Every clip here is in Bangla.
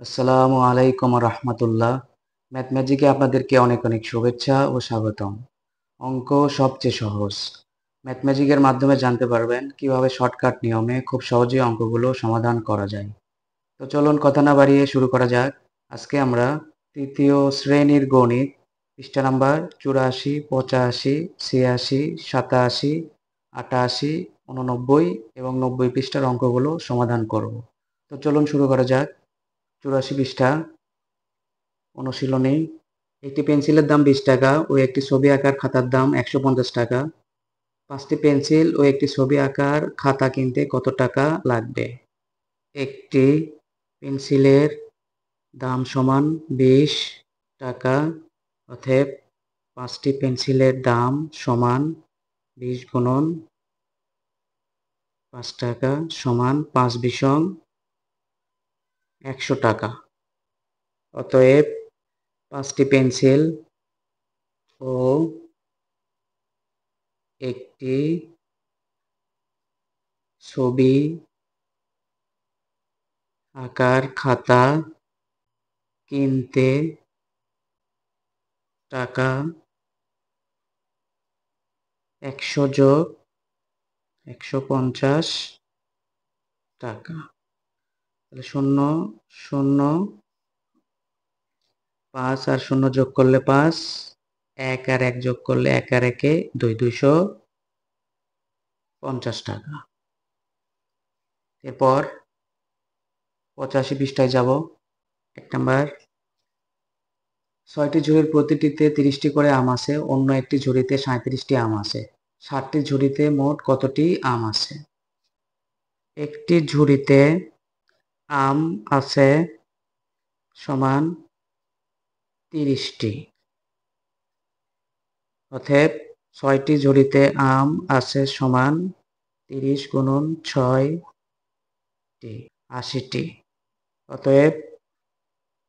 আসসালামু আলাইকুম রহমতুল্লাহ। ম্যাথমেটিকে আপনাদেরকে অনেক অনেক শুভেচ্ছা ও স্বাগতম। অঙ্ক সবচেয়ে সহজ। ম্যাথমেটিকের মাধ্যমে জানতে পারবেন কিভাবে শর্টকাট নিয়মে খুব সহজেই অঙ্কগুলো সমাধান করা যায়। তো চলুন কথা না বাড়িয়ে শুরু করা যাক। আজকে আমরা তৃতীয় শ্রেণীর গণিত পৃষ্ঠা নাম্বার 84, 85, 86, 87, 88, 89 এবং 90 পৃষ্ঠার অঙ্কগুলো সমাধান করব। তো চলুন শুরু করা যাক। 84 পৃষ্ঠা, অনুশীলনী। একটি পেন্সিলের দাম 20 টাকা ও একটি ছবি আঁকার খাতার দাম 150 টাকা। 5টি পেন্সিল ও একটি ছবি আঁকার খাতা কিনতে কত টাকা লাগবে? একটি পেন্সিলের দাম সমান 20 টাকা, অতএব 5টি পেন্সিলের দাম সমান 20 গুণন 5 টাকা সমান 5×100 টাকা। অতএব 5টি পেন্সিল ও একটি ছবি আঁকার খাতা কিনতে টাকা 100 যোগ 150 টাকা। তাহলে 0 0 5 আর 0 যোগ করলে 5, 1 আর 1 যোগ করলে 1 আর 1 2, 250 টাকা। এরপর 85 পৃষ্ঠায় যাব। 1 নাম্বার, 6টি ঝুড়ির প্রতিটিতে 30টি করে আম আছে, অন্য একটি ঝুড়িতে 37টি আম আছে। 60টি ঝুড়িতে মোট কতটি আম আছে? একটি ঝুড়িতে আম আছে সমান 30টি, অতএব 6টি ঝুড়িতে আম আছে সমান 30 গুণন 6টি, 80টি। অতএব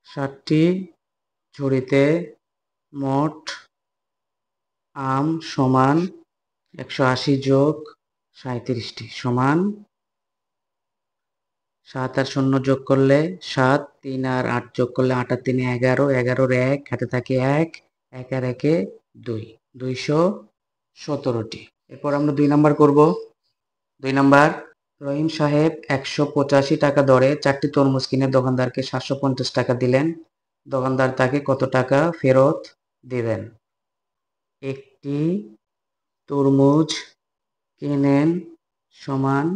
60টি ঝুড়িতে মোট আম সমান 180 যোগ 37টি সমান 7 আর 0 যোগ করলে 7, 3 আর 8 যোগ করলে 8 আর 3 11, 11 1 হাতে থাকে 1, 1 আর 1 2, 217টি। এরপর আমরা 2 নাম্বার করব। 2 নাম্বার, রহিম সাহেব 185 টাকা দরে 4টি তরমুজ কিনে দোকানদারকে 750 টাকা দিলেন। দোকানদার তাকে কত টাকা ফেরত দিবেন? একটি তরমুজ কিনেন সমান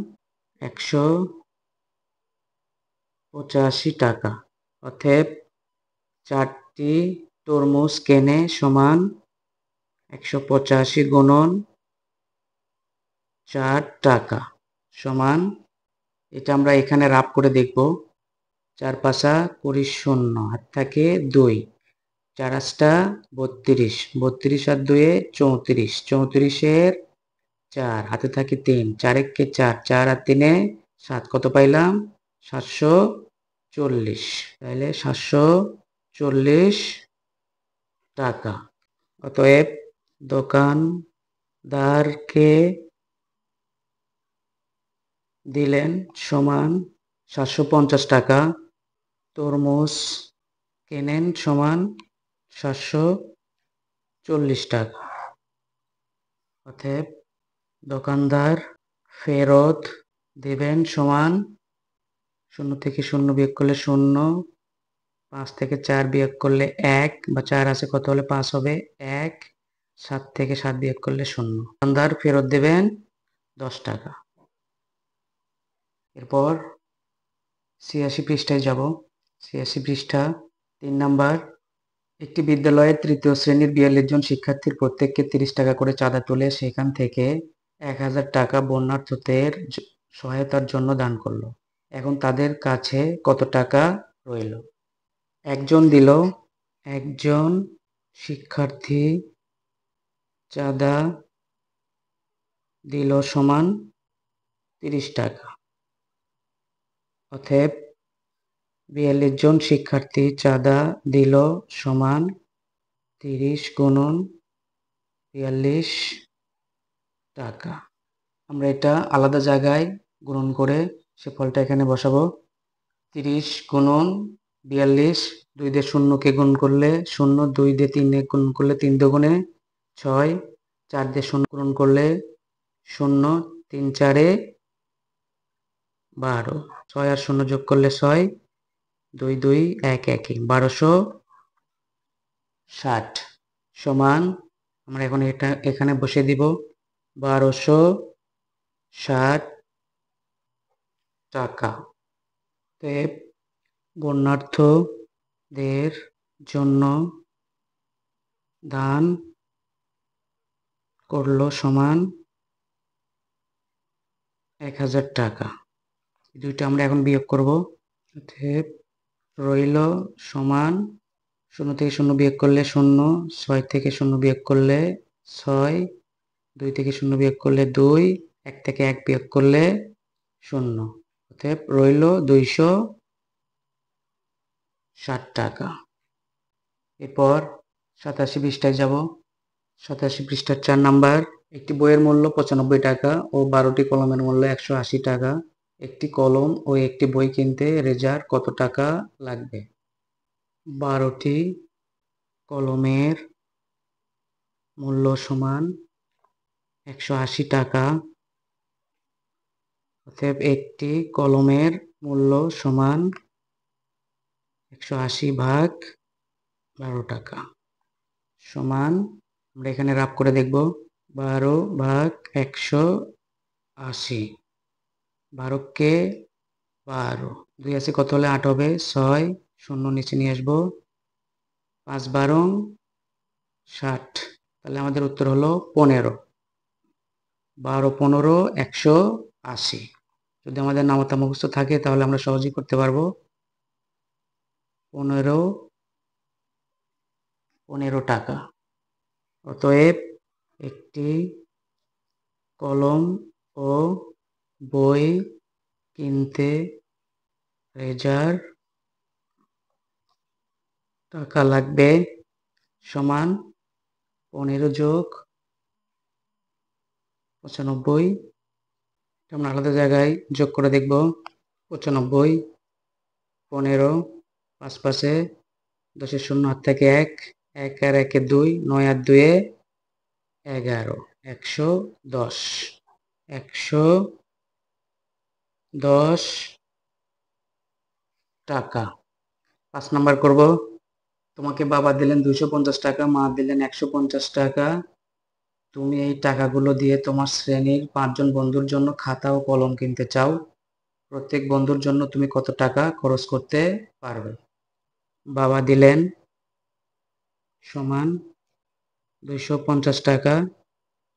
185 টাকা, অতএব 4টি তরমুজ কেনে সমান 185 গুণন 4 টাকা সমান, এটা আমরা এখানে রাফ করে দেখব। 4 5 20 শূন্য, হাত থাকে 2, 4 8 32, 32 আর 2 34, 34 এর 4 হাতে থাকে 3, 4 1 4, 4 আর 3 7, কত পাইলাম? 740। তাহলে 740 টাকা। অতএব দোকানদারকে দিলেন সমান 750 টাকা, তরমুজ কেনেন সমান 740 টাকা। অতএব দোকানদার ফেরত দিবেন সমান 0 থেকে 0 বিয়োগ করলে 0, 5 থেকে 4 বিয়োগ করলে 1 বা 4 আছে, কত হলে 5 হবে? 1, 7 থেকে 7 বিয়োগ করলে 0। দোকানদার ফেরত দেবেন 10 টাকা। এরপর 86 পৃষ্ঠায় যাব। 86 পৃষ্ঠা, 3 নাম্বার, একটি বিদ্যালয়ের তৃতীয় শ্রেণীর 42 জন শিক্ষার্থীর প্রত্যেককে 30 টাকা করে চাঁদা তুলে সেখান থেকে 1000 টাকা বন্যার্থদের সহায়তার জন্য দান করলো। এখন তাদের কাছে কত টাকা রইল? একজন শিক্ষার্থী চাঁদা দিল সমান 30 টাকা, অতএব 42 জন শিক্ষার্থী চাঁদা দিল সমান 30 গুণন 42 টাকা। আমরা এটা আলাদা জায়গায় গুণন করে সে ফলটা এখানে বসাবো। 30 গুণন 42, 2 দিয়ে শূন্যকে গুণ করলে 0, 2 দিয়ে 3 গুণ করলে 3 দুগুণে 6, 4 দিয়ে 0 গুণ করলে 0, 3 4 12, 6 আর 0 যোগ করলে 6, 2 2 1 1, 1260 সমান, আমরা এখন এটা এখানে বসিয়ে দিব 1260 টাকা। বন্যার্থদের জন্য দান করলো সমান 1000 টাকা। দুইটা আমরা এখন বিয়োগ করব। অতএব রইল সমান 0 থেকে 0 বিয়োগ করলে 0, 6 থেকে 0 বিয়োগ করলে 6, 2 থেকে 0 বিয়োগ করলে 2, 1 থেকে 1 বিয়োগ করলে 0। অতএব রইল 260 টাকা। এরপর 87 পৃষ্ঠায় যাব। 87 পৃষ্ঠার 4 নাম্বার। একটি বইয়ের মূল্য 95 টাকা ও 12টি কলমের মূল্য 180 টাকা। একটি কলম ও একটি বই কিনতে রেজার কত টাকা লাগবে? 12টি কলমের মূল্য সমান 180 টাকা। অতএব একটি কলমের মূল্য সমান 180 ভাগ 12 টাকা সমান, আমরা এখানে রাফ করে দেখব 12 ভাগ 180, 12 কে 12, 2 আছে কত হলে 8 হবে, 6, 0 নিচে নিয়ে আসবো, 5 12 60, তাহলে আমাদের উত্তর হলো 15। 12 15 180। যদি আমাদের নামতা মুখস্থ থাকে তাহলে আমরা সহজেই করতে পারবো। 15 টাকা। অতএব একটি কলম ও বই কিনতে রেজার টাকা লাগবে সমান 15 যোগ 95। আমরা আলাদা জায়গায় যোগ করে দেখব। 95, 15, 5 5-এ 10-এর 0 হাত থেকে 1, 1 আর 1-এ 2, 9 আর 2-এ 11, 110, 110 টাকা। 5 নাম্বার করব। তোমাকে বাবা দিলেন 250 টাকা, মা দিলেন 150 টাকা। তুমি এই টাকাগুলো দিয়ে তোমার শ্রেণীর 5 জন বন্ধুর জন্য খাতা ও কলম কিনতে চাও। প্রত্যেক বন্ধুর জন্য তুমি কত টাকা খরচ করতে পারবে? বাবা দিলেন সমান 250 টাকা,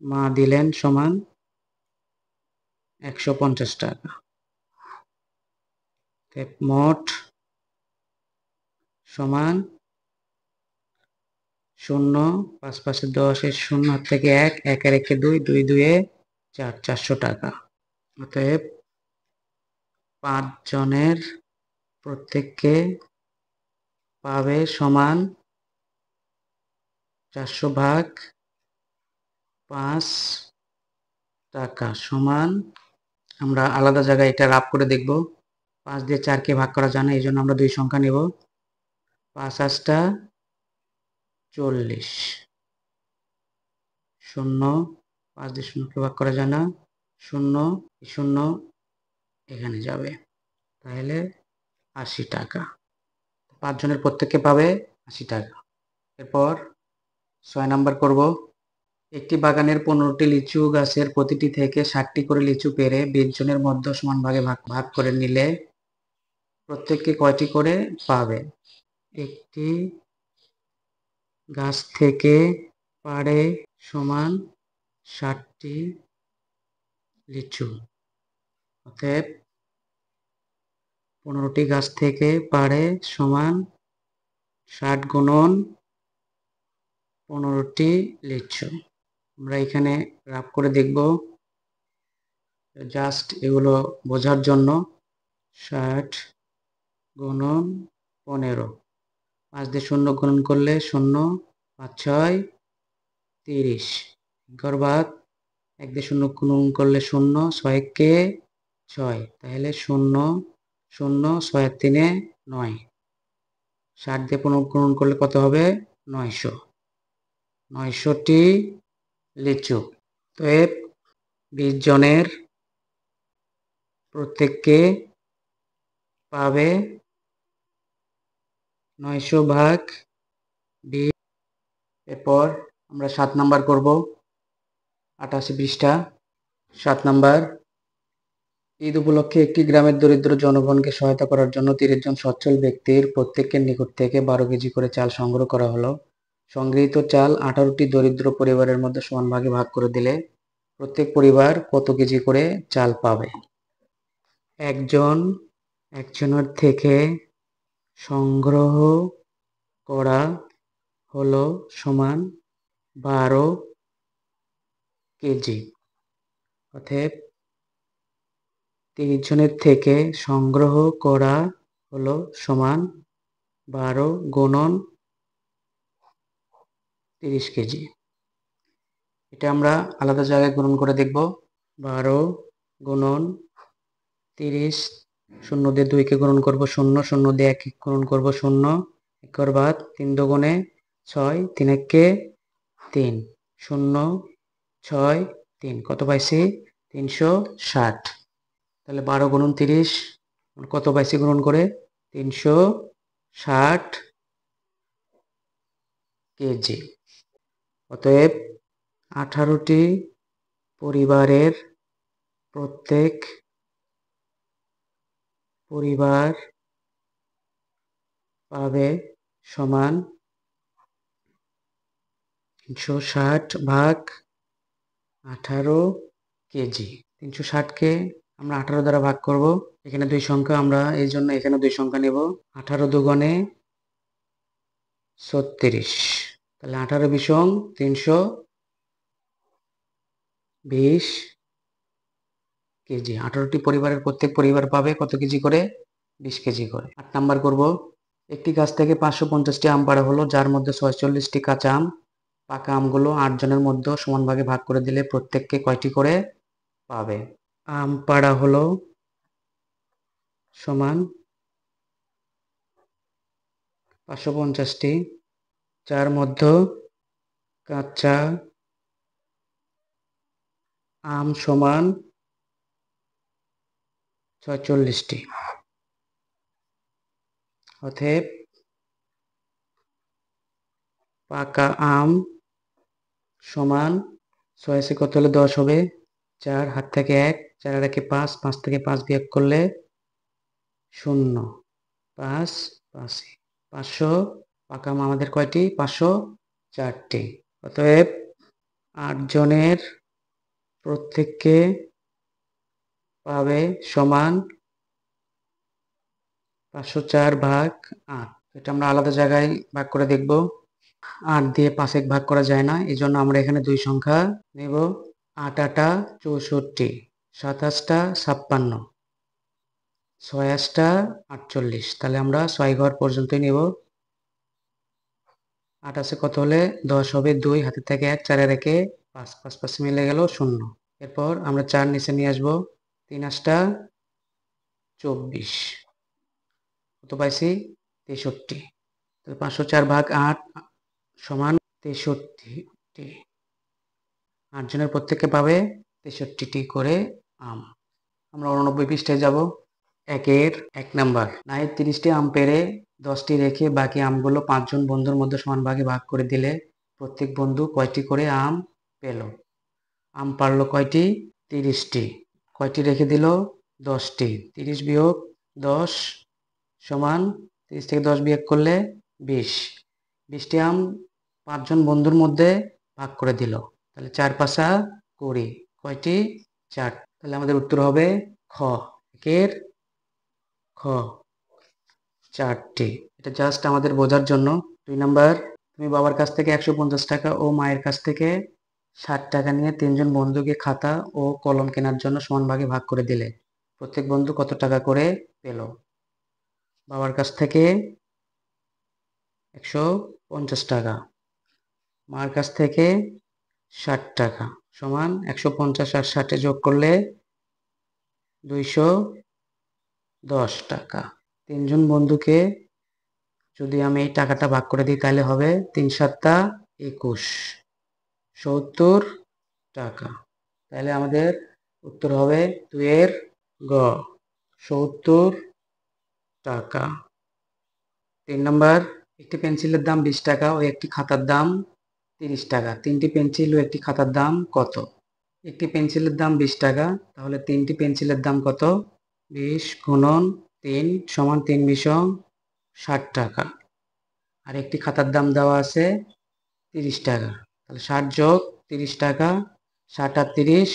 মা দিলেন সমান 150 টাকা। মোট সমান 0, 5 5-এ 10-এর 0 হাত থেকে 1, 1 আর 1-এ 2, 2 2-এ 4, 400 টাকা। অতএব 5 জনের প্রত্যেককে পাবে সমান 400 ভাগ 5 টাকা সমান, আমরা আলাদা জায়গায় এটা রাফ করে দেখব। 5 দিয়ে 4-কে ভাগ করা যায় না, এই জন্য আমরা 2 সংখ্যা নেব। 5 8টা 40, 0, 5 দিয়ে 0-কে ভাগ করা যায় না, 0 0 এখানে যাবে, তাহলে 80 টাকা। 5 জনের প্রত্যেককে পাবে 80 টাকা। এরপর 6 নাম্বার করব। একটি বাগানের 15টি লিচু গাছের প্রতিটি থেকে 60টি করে লিচু পেড়ে 20 জনের মধ্যে সমান ভাগে ভাগ করে নিলে প্রত্যেককে কয়টি করে পাবে? একটি গাছ থেকে পাড়ে সমান 60টি লিচু। অতএব 15টি গাছ থেকে পাড়ে সমান 60 গুণন 15টি লিচু। আমরা এখানে রাফ করে দেখব, জাস্ট এগুলো বোঝার জন্য। 60 গুণন 15, 5 দিয়ে 0 গুণন করলে 0, 5 6 30, গড় 1 দিয়ে 0 গুণন করলে 0, 6 কে 6, তাহলে 0 0 6 3-এ 9, 60 দিয়ে গুণন করলে কত হবে? 900। 900টি লিচু। তো 20 জনের প্রত্যেককে পাবে 900 ভাগ 20। এরপর আমরা 7 নাম্বার করব। 88 পৃষ্ঠা। 7 নাম্বার, ঈদ উপলক্ষে একটি গ্রামের দরিদ্র জনগণকে সহায়তা করার জন্য 30 জন সচ্ছল ব্যক্তির প্রত্যেকের নিকট থেকে 12 কেজি করে চাল সংগ্রহ করা হলো। সংগৃহীত চাল 18টি দরিদ্র পরিবারের মধ্যে সমান ভাগে ভাগ করে দিলে প্রত্যেক পরিবার কত কেজি করে চাল পাবে? একজনের থেকে সংগ্রহ করা হলো সমান 12 কেজি। অতএব 30 জনের থেকে সংগ্রহ করা হলো সমান 12 গুণন 30 কেজি। এটা আমরা আলাদা জায়গায় গুণন করে দেখব। 12 গুণন 30, 0 দিয়ে 2 কে গুণন করব 0, 0 দিয়ে 1 গুণন করব 0, 1 বাদ 3 দুগুণে 6, 3 একে 3, 0, 6, 3, কত পাইছি? 360। তাহলে 12 গুণন 30 কত পাইছি গুণন করে? 360 কেজি। অতএব 18টি পরিবারের প্রত্যেক পরিবার পাবে সমান 360 ভাগ 18 কেজি। 360কে আমরা 18 দ্বারা ভাগ করব। এখানে 2 সংখ্যা, আমরা এই জন্য এখানে 2 সংখ্যা নেব। 18 দুগুণে 36। তাহলে 18 বিষম 320 কেজি। 18টি পরিবারের প্রত্যেক পরিবার পাবে কত কেজি করে? 20 কেজি করে। 8 নাম্বার করব। একটি গাছ থেকে 550টি আম পাড়া হলো, যার মধ্যে 46টি কাঁচা আম। পাকা আমগুলো 8 জনের মধ্যে সমান ভাগে ভাগ করে দিলে প্রত্যেককে কয়টি করে পাবে? আম পাড়া হলো সমান 550টি, যার মধ্যে কাঁচা আম সমান 46টি। অতএব পাকা আম সমান 6 কত হলে 10 হবে? 4, হাত থেকে 1, 4 আর 1 5, 5 থেকে 5 বিয়োগ করলে 0, 5, 5, 500। পাকা আম আমাদের কয়টি? 504টি। অতএব 8 জনের প্রত্যেককে পাবে সমান 504 ভাগ 8। এটা আমরা আলাদা জায়গায় ভাগ করে দেখব। 8 দিয়ে 5 ভাগ করা যায় না, এই জন্য আমরা এখানে 2 সংখ্যা নেব। 8 8 64, 7 8 56, 6 8 48। তাহলে আমরা 6 ঘর পর্যন্তই নেব। 8 আছে কত হলে 10 হবে? 2, হাতে থেকে 1, 4 এর 1 5, 5 5 মিলে গেল 0। এরপর আমরা 4 নিচে নিয়ে আসব। 3 8 24, কত পাইছি? 63। তাহলে 504 ভাগ 8 সমান 63টি। 8 জনের প্রত্যেককে পাবে 63টি করে আম। আমরা 89 পৃষ্ঠায় যাব। 1 নাম্বার, নাহিদ 30টি আম পেড়ে 10টি রেখে বাকি আমগুলো 5 জন বন্ধুর মধ্যে সমান ভাগে ভাগ করে দিলে প্রত্যেক বন্ধু কয়টি করে আম পেল? আম পারলো কয়টি? 30টি। কয়টি রেখে দিল? 10টি। 30 বিয়োগ 10 সমান 30 থেকে 10 বিয়োগ করলে 20। 20টি আম 5 জন বন্ধুর মধ্যে ভাগ করে দিল। তাহলে 4 5 20, কয়টি? 4। তাহলে আমাদের উত্তর হবে খ। একের খ 4টি। এটা জাস্ট আমাদের বোঝার জন্য। 2 নাম্বার, তুমি বাবার কাছ থেকে 150 টাকা ও মায়ের কাছ থেকে 60 টাকা নিয়ে 3 জন বন্ধুকে খাতা ও কলম কেনার জন্য সমান ভাগে ভাগ করে দিলে প্রত্যেক বন্ধু কত টাকা করে পেল? বাবার কাছ থেকে 150 টাকা, মার কাছ থেকে 60 টাকা, সমান 150 আর 60 যোগ করলে 210 টাকা। 3 জন বন্ধুকে যদি আমি এই টাকাটা ভাগ করে দিই তাহলে হবে ৩ সাতটা ২১, ৭০ টাকা। তাহলে আমাদের উত্তর হবে ২ এর গ, ৭০ টাকা। ৩ নম্বর, একটি পেন্সিলের দাম ২০ টাকা ও একটি খাতার দাম ৩০ টাকা। ৩টি পেন্সিল ও একটি খাতার দাম কত? একটি পেন্সিলের দাম ২০ টাকা, তাহলে ৩টি পেন্সিলের দাম কত? ২০ গুণন ৩ সমান ৩ বিশং ৬০ টাকা। আর একটি খাতার দাম দেওয়া আছে ৩০ টাকা, তাহলে ৬০ যোগ ৩০ টাকা, ৬০ আর ৩০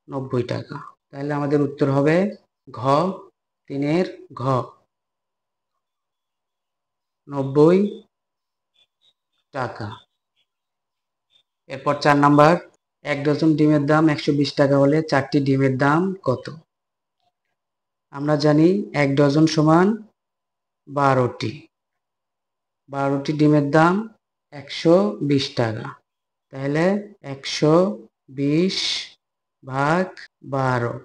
৯০ টাকা। তাহলে আমাদের উত্তর হবে ঘ, ৩ এর ঘ, ৯০ টাকা। এরপর ৪ নাম্বার, ১ ডজন ডিমের দাম ১২০ টাকা হলে ৪টি ডিমের দাম কত? আমরা জানি ১ ডজন সমান ১২টি। ১২টি ডিমের দাম ১২০ টাকা। তাহলে ১২০ ভাগ ১২,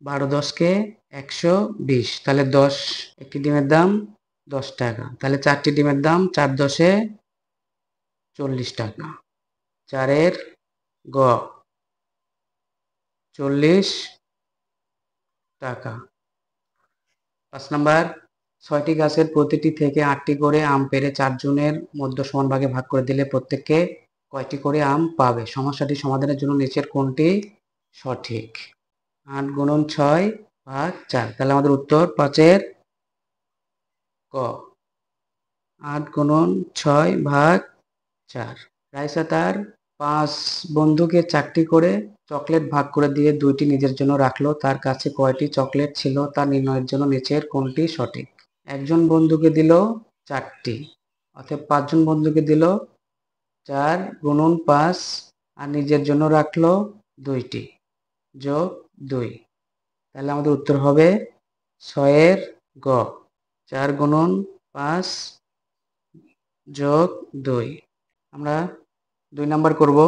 ১২ দশকে ১২০, তাহলে ১০, একটি ডিমের দাম ১০ টাকা। তাহলে ৪টি ডিমের দাম ৪ দশে ৪০ টাকা। ৪ এর গ, ৪০ টাকা। ৫ নাম্বার, ৬টি গাছের প্রতিটি থেকে ৮টি করে আম পেড়ে ৪ জনের মধ্যে সমান ভাগে ভাগ করে দিলে প্রত্যেককে কয়টি করে আম পাবে? সমস্যাটি সমাধানের জন্য নিচের কোনটি সঠিক? ৮ গুণন ৬ ভাগ ৪, তাহলে আমাদের উত্তর ৫ এর ক, ৮ গুণন ৬ ভাগ ৪। রাইসা তার ৫ বন্ধুকে ৪টি করে চকলেট ভাগ করে দিয়ে ২টি নিজের জন্য রাখলো। তার কাছে কয়টি চকলেট ছিল তা নির্ণয়ের জন্য নিচের কোনটি সঠিক? একজন বন্ধুকে দিল ৪টি, অর্থাৎ ৫ জন বন্ধুকে দিল ৪ গুণন ৫ আর নিজের জন্য রাখলো ২টি যোগ ২। তাহলে আমাদের উত্তর হবে ৬ এর গ, ৪ গুণন ৫ যোগ ২। আমরা ২ নাম্বার করব।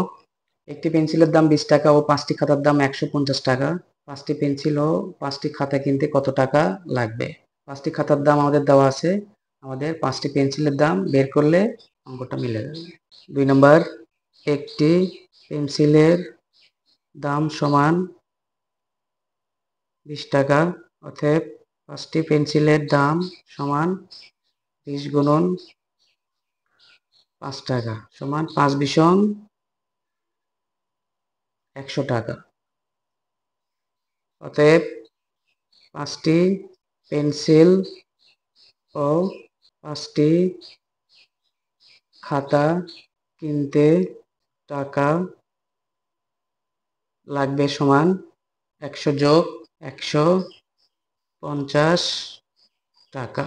একটি পেন্সিলের দাম ২০ টাকা ও ৫টি খাতার দাম ১৫০ টাকা। ৫টি পেন্সিল ও ৫টি খাতা কিনতে কত টাকা লাগবে? ৫টি খাতার দাম আমাদের দেওয়া আছে, আমাদের ৫টি পেন্সিলের দাম বের করলে অঙ্কটা মিলে যাবে। ২ নাম্বার, একটি পেন্সিলের দাম সমান ২০ টাকা, অতএব ৫টি পেন্সিলের দাম সমান ২০ গুণন ৫ টাকা সমান ৫ বিশং ১০০ টাকা। অতএব ৫টি পেন্সিল ও ৫টি খাতা কিনতে টাকা লাগবে সমান ১০০ যোগ ১৫০ টাকা।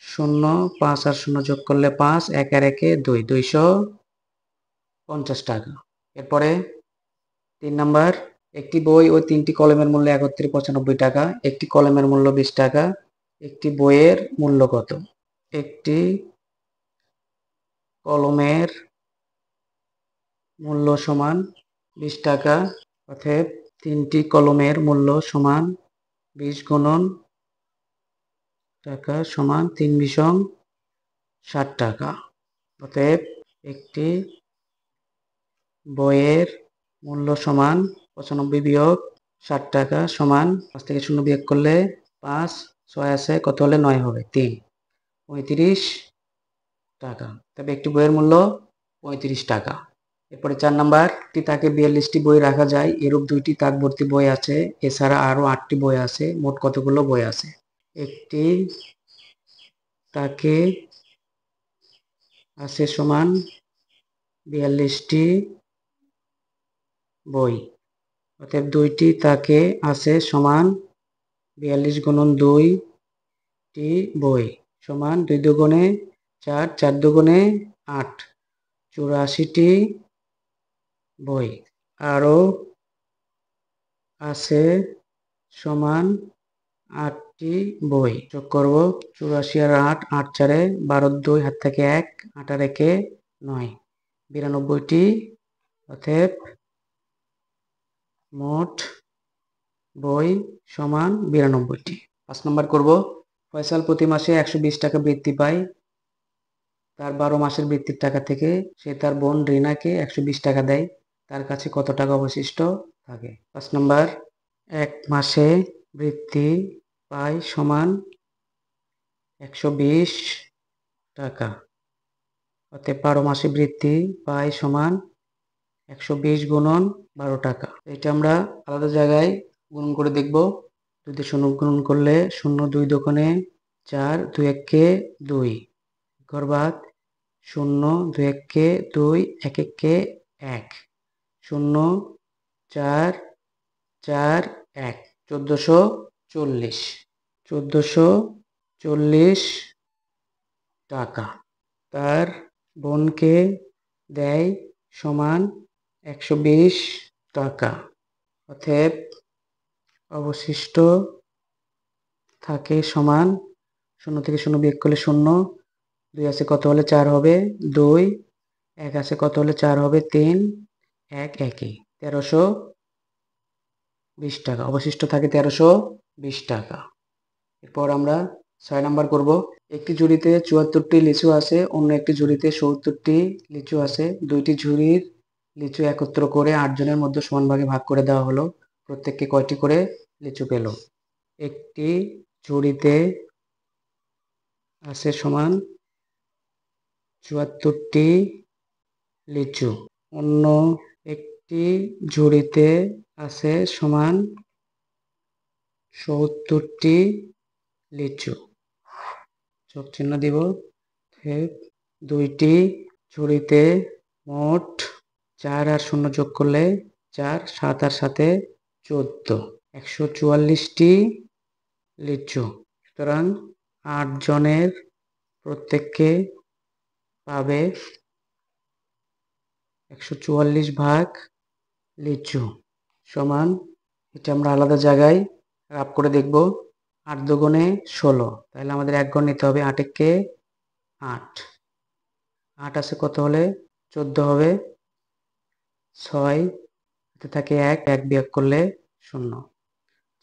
০, ৫ আর ০ যোগ করলে ৫, ১ আর ১ ২, ২৫০ টাকা। এরপরে ৩ নাম্বার, একটি বই ও ৩টি কলমের মূল্য একত্রে ৯৫ টাকা। একটি কলমের মূল্য ২০ টাকা। একটি বইয়ের মূল্য কত? একটি কলমের মূল্য সমান ২০ টাকা, অতএব ৩টি কলমের মূল্য সমান ২০ গুণন টাকা সমান ৩ বিশং ৬০ টাকা। অতএব একটি বইয়ের মূল্য সমান ৯৫ বিয়োগ ৬০ টাকা সমান ৫ থেকে ০ বিয়োগ করলে ৫, ৬ আছে, কত হলে ৯ হবে? ৩, ৩৫ টাকা। তবে একটি বইয়ের মূল্য ৩৫ টাকা। এরপরে ৪ নাম্বার, একটি তাকে ৪২টি বই রাখা যায়, এরূপ ২টি তাক ভর্তি বই আছে, এছাড়া আরও ৮টি বই আছে, মোট কতগুলো বই আছে? একটি তাকে আছে সমান ৪২টি বই, অতএব ২টি তাকে আছে সমান ৪২ গুণন ২টি বই সমান ২ দুগুণে ৪, ৪ দুগুণে ৮, ৮৪টি বই। আরও আছে সমান ৮টি বই। যোগ করব ৮৪ আর ৮, ৮ ৪, ১২ ২, হাত থেকে ১, ৮ আর ১, ৯, ৯২টি, অতএব মোট বই সমান ৯২টি। ৫ নম্বর করব। ফয়সাল প্রতি মাসে ১২০ টাকা বৃত্তি পায়। তার 12 মাসের বৃত্তির টাকা থেকে সে তার বোন রিনাকে 120 টাকা দেয়। তার কাছে কত টাকা অবশিষ্ট থাকে? 5 নম্বর, 1 মাসে বৃত্তি পায় সমান 120 টাকা। অতএব 12 মাসে বৃত্তি পায় সমান 120 গুণন 12 টাকা। এটা আমরা আলাদা জায়গায় গুণন করে দেখব। 2 দিয়ে 0 গুণন করলে 0, 2 দোকানে 4, 2 একে 2, ঘরবাদ 0, 2 একে 2, 1 একে 1, 0, 4, 4, 1, 1440 1440 টাকা তার বোনকে দেয় সমান 120 টাকা। অতএব অবশিষ্ট থাকে সমান 0 থেকে 0 বিয়োগ করলে 0, 2 আছে কত হলে 4 হবে 2, 1 আছে কত হলে 4 হবে 3, 1 একই 1320 টাকা। অবশিষ্ট থাকে 1320 টাকা। এরপর আমরা 6 নাম্বার করব। একটি ঝুড়িতে 74টি লিচু আছে, অন্য একটি ঝুড়িতে 70টি লিচু আছে। দুইটি ঝুড়ির লিচু একত্র করে 8 জনের মধ্যে সমান ভাগে ভাগ করে দেওয়া হলো। প্রত্যেককে কয়টি করে লিচু পেল? একটি ঝুড়িতে আছে সমান 74টি লিচু, অন্য একটি ঝুড়িতে আছে সমান 70টি লিচু। যোগ চিহ্ন দিব। দুইটি ঝুড়িতে মোট 4 আর 0 যোগ করলে 4, 7 আর 7 14, 144টি লিচু। সুতরাং 8 জনের প্রত্যেককে পাবে 144 ভাগ লিচু সমান, এটা আমরা আলাদা জায়গায় রাব করে দেখব। 8 দুগুণে 16, তাহলে আমাদের 1 ঘর নিতে হবে। 8 একে 8, 8 আছে কত হলে 14 হবে 6, হাতে থাকে 1, 1 বিয়োগ করলে 0,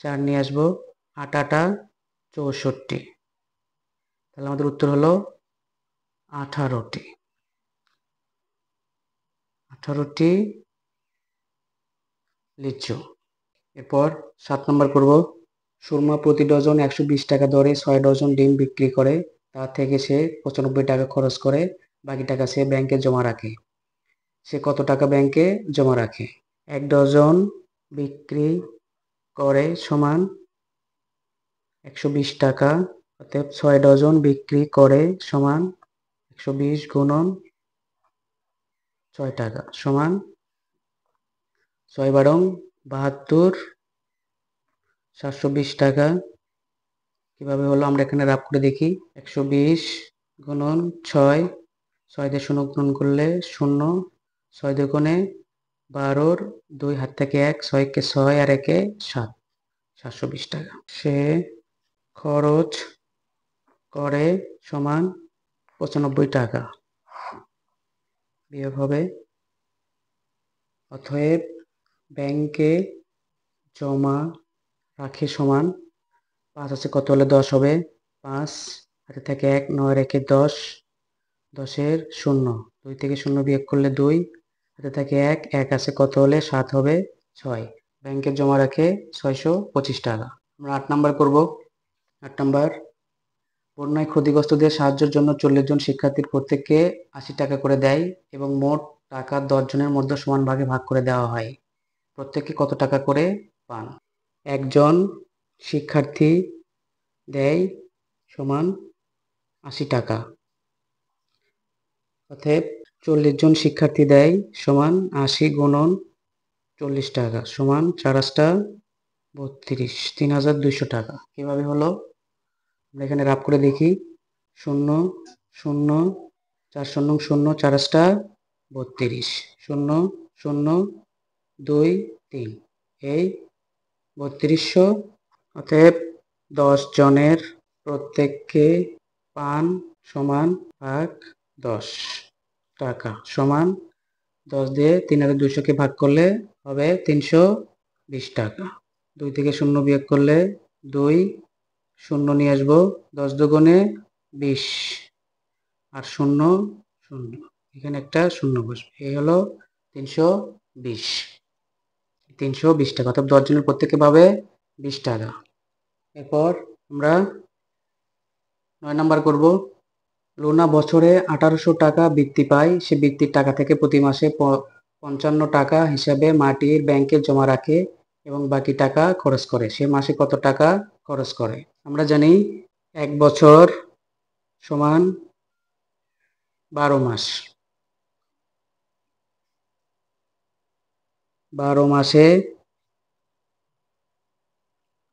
4 নিয়ে আসবো। 8 8 64, তাহলে আমাদের উত্তর হলো 18টি। 18টি লিচু। এরপর 7 নম্বর করব। সুরমা প্রতি ডজন 120 টাকা দরে 6 ডজন ডিম বিক্রি করে, তা থেকে সে 95 টাকা খরচ করে, বাকি টাকা সে ব্যাংকে জমা রাখে। সে কত টাকা ব্যাংকে জমা রাখে? 1 ডজন বিক্রি করে সমান 120 টাকা, অতএব 6 ডজন বিক্রি করে সমান 120 গুণন 6 টাকা সমান 6 বারং 72, 720 টাকা। কিভাবে হলো আমরা এখানে রাব করে দেখি। 120 গুণন 6, 6 দিয়ে 0 গুণন করলে 0, 6 দুগুণে 12, 2 হাত থেকে 1, 6 কে 6 আর 1 এ 7, 720 টাকা সে খরচ করে সমান 95 টাকা। বিয়োগ হবে, অতএব ব্যাংকে জমা রাখে সমান 5 আছে কত হলে 10 হবে 5, হাতে থেকে 1, 9 রেখে 10, 10-এর 0, 2 থেকে 0 বিয়োগ করলে 2, হাতে থাকে 1, 1 আছে কত হলে 7 হবে 6, ব্যাংকে জমা রাখে 625 টাকা। আমরা 8 নাম্বার করব। 8 নাম্বার, বন্যায় ক্ষতিগ্রস্তদের সাহায্যের জন্য 40 জন শিক্ষার্থীর প্রত্যেককে 80 টাকা করে দেয় এবং মোট টাকা 10 জনের মধ্যে সমান ভাগে ভাগ করে দেওয়া হয়। প্রত্যেককে কত টাকা করে পান? একজন শিক্ষার্থী দেয় সমান 80 টাকা, অতএব 40 জন শিক্ষার্থী দেয় সমান 80 গুণন 40 টাকা সমান 4 32, 3200 টাকা। কিভাবে হলো আমরা এখানে রাব করে দেখি। 0 0 4 0 0, 4 32, 0 0 2 3, এই 3200। অতএব 10 জনের প্রত্যেককে পান সমান ভাগ 10 টাকা সমান 10 দিয়ে 3200কে ভাগ করলে হবে 320 টাকা। 2 থেকে 0 বিয়োগ করলে 2, 0 নিয়ে আসবো। 10 দুগুণে 20, আর শূন্য শূন্য, এখানে একটা শূন্য বসবে। এই হলো 320। 320 টাকা, অর্থাৎ 10 জনের প্রত্যেকে পাবে 20 টাকা। এরপর আমরা 9 নাম্বার করব। লুনা বছরে 1800 টাকা বৃত্তি পায়। সে বৃত্তির টাকা থেকে প্রতি মাসে 55 টাকা হিসাবে মাটির ব্যাংকে জমা রাখে এবং বাকি টাকা খরচ করে। সে মাসে কত টাকা খরচ করে? আমরা জানি 1 বছর সমান 12 মাস। 12 মাসে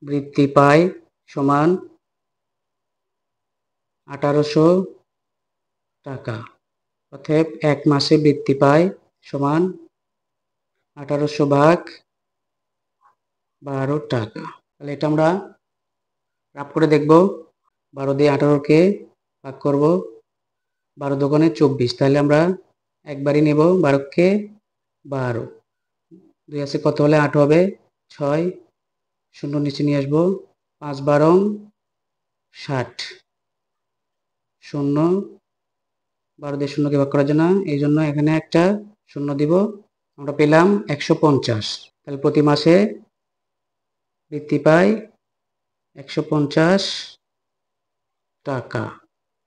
বৃত্তি পায় সমান 1800 টাকা। অতএব 1 মাসে বৃত্তি পায় সমান 1800 ভাগ 12 টাকা। তাহলে এটা আমরা রাফ করে দেখব। 12 দিয়ে 18কে ভাগ করব, 12 দোকানে 24। তাহলে আমরা একবারই নেব, 12কে 12, 2 আছে কত হলে 8 হবে, 6, শূন্য নিচে নিয়ে আসবো, 5 12 60, শূন্য, 12 দিয়ে শূন্যকে ভাগ করা যায় না, এই জন্য এখানে একটা শূন্য দিব। আমরা পেলাম 150। তাহলে প্রতি মাসে বৃত্তি পাই 150 টাকা।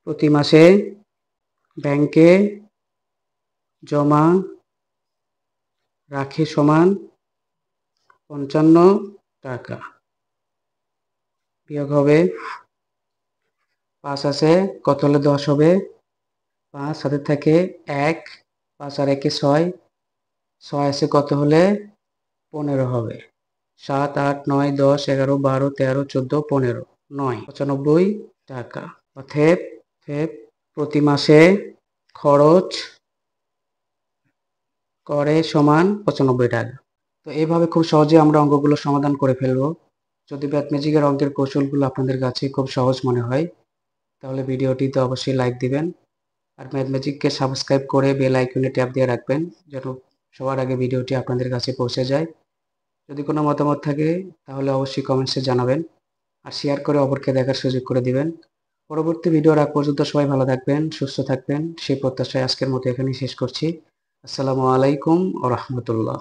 প্রতি মাসে ব্যাংকে জমা রাখে সমান 55 টাকা। বিয়োগ হবে 5 আছে কত হলে 10 হবে, 5 হাতে থাকে 1, 5 আর 1 6, 6 আছে কত হলে 15 হবে, 7 8 9 10 11 12 13 14 15, 9, 95 টাকা। অতএব প্রতি মাসে খরচ করে সমান 95 টাকা। তো এইভাবে খুব সহজে আমরা অঙ্কগুলো সমাধান করে ফেলবো। যদি ম্যাথমেটিকের অঙ্কের কৌশলগুলো আপনাদের কাছে খুব সহজ মনে হয় তাহলে ভিডিওটিতে অবশ্যই লাইক দিবেন আর ম্যাথমেটিককে সাবস্ক্রাইব করে বেল আইকনে ট্যাপ দিয়ে রাখবেন যেন সবার আগে ভিডিওটি আপনাদের কাছে পৌঁছে যায়। যদি কোনো মতামত থাকে তাহলে অবশ্যই কমেন্টসে জানাবেন আর শেয়ার করে অপরকে দেখার সুযোগ করে দিবেন। পরবর্তী ভিডিওর আগ পর্যন্ত সবাই ভালো থাকবেন, সুস্থ থাকবেন সেই প্রত্যাশায় আজকের মতো এখানেই শেষ করছি। আসসালামু আলাইকুম ওয়া রাহমাতুল্লাহ।